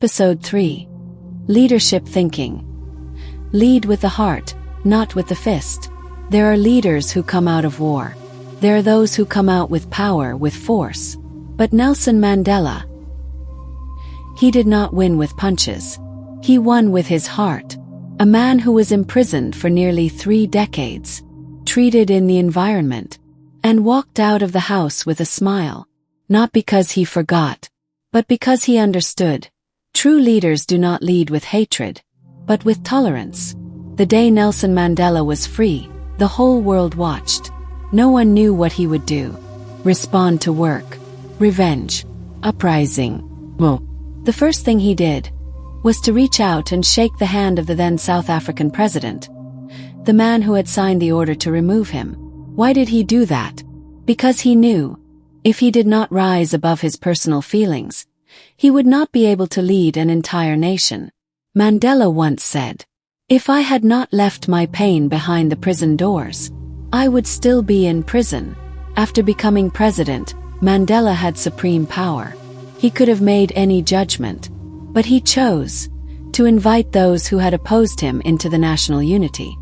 Episode 3. Leadership Thinking. Lead with the heart, not with the fist. There are leaders who come out of war. There are those who come out with power, with force. But Nelson Mandela, he did not win with punches. He won with his heart. A man who was imprisoned for nearly 3 decades, treated in the environment, and walked out of the house with a smile. Not because he forgot, but because he understood. True leaders do not lead with hatred, but with tolerance. The day Nelson Mandela was free, the whole world watched. No one knew what he would do. Respond to work, revenge, uprising. The first thing he did was to reach out and shake the hand of the then South African president, the man who had signed the order to remove him. Why did he do that? Because he knew, if he did not rise above his personal feelings, he would not be able to lead an entire nation. Mandela once said, "If I had not left my pain behind the prison doors, I would still be in prison." After becoming president, Mandela had supreme power. He could have made any judgment, but he chose to invite those who had opposed him into the national unity.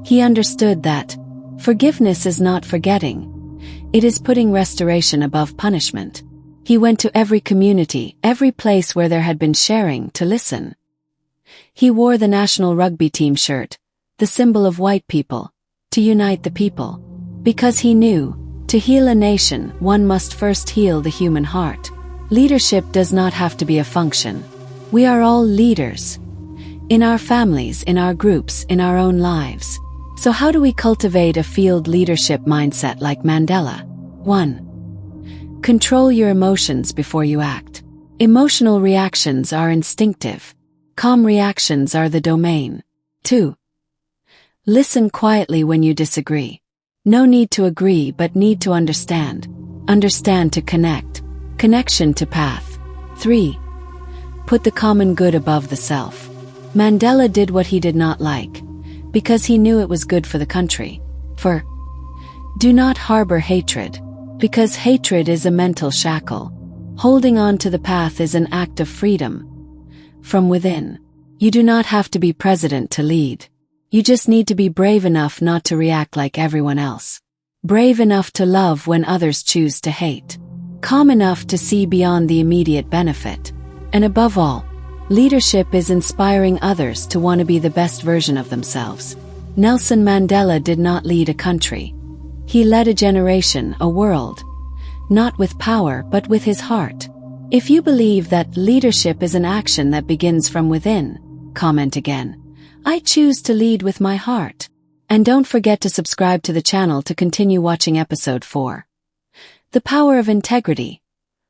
He understood that forgiveness is not forgetting. It is putting restoration above punishment. He went to every community, every place where there had been sharing, to listen. He wore the national rugby team shirt, the symbol of white people, to unite the people. Because he knew, to heal a nation, one must first heal the human heart. Leadership does not have to be a function. We are all leaders. In our families, in our groups, in our own lives. So how do we cultivate a field leadership mindset like Mandela? 1. Control your emotions before you act. Emotional reactions are instinctive. Calm reactions are the domain. 2. Listen quietly when you disagree. No need to agree, but need to understand. Understand to connect. Connection to path. 3. Put the common good above the self. Mandela did what he did not like, because he knew it was good for the country. 4. Do not harbor hatred, because hatred is a mental shackle. Holding on to the path is an act of freedom from within. You do not have to be president to lead. You just need to be brave enough not to react like everyone else. Brave enough to love when others choose to hate. Calm enough to see beyond the immediate benefit. And above all, leadership is inspiring others to want to be the best version of themselves. Nelson Mandela did not lead a country. He led a generation, a world. Not with power, but with his heart. If you believe that leadership is an action that begins from within, comment again. I choose to lead with my heart. And don't forget to subscribe to the channel to continue watching episode 4. The power of integrity.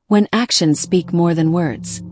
When actions speak more than words.